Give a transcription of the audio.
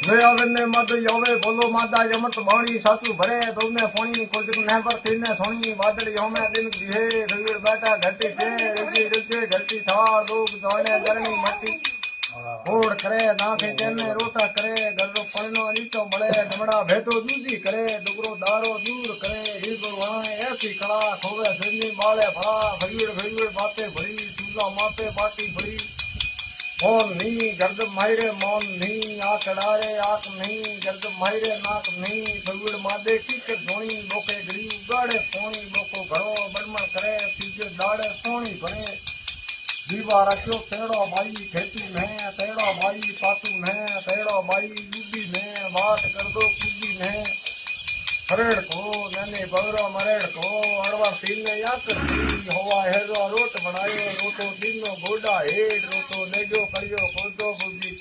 ने मद योवे बोलो मादा यमत बाणी सातु भरे तुमने फोनी कोजक न पर तीने सोनी बादल योमे दिन दिहे रविर बेटा घटी छे रजी रजे घटी थार लोग जाने गरणी मट्टी होड़ करे नाखे जेने रोटा करे गल्लो पळनो लीटो मळे डमड़ा भेटो दूधी करे डुगरो दारो दूर करे रीगो वाए ऐसी कला खोवे सिंधी बाले भरा भगीड़ बातें भरी सूला माते बाटी भरी मौन नहीं गर्द मायरे मौन नहीं आंख डारे आंख नहीं गर्द मायरे नाक नहीं भगुड़ मादे कीकर धोनी बोके गरी उगाड़े सोनी बोको घरो बड़मण करे सीजे दाड़े सोनी भरे दीवा रखो तेड़ो भाई खेती में तेड़ो भाई पातू में तेड़ो भाई दूधी में बात कर दो कूदी में हरेड़ को नैने बगरो मरेड़ को अड़वा सीन ने याद दी होवा हेरो रोट बनायो रोटो दिनो गोडा हेड रोटो लेजो करियो कोदो बुद्धि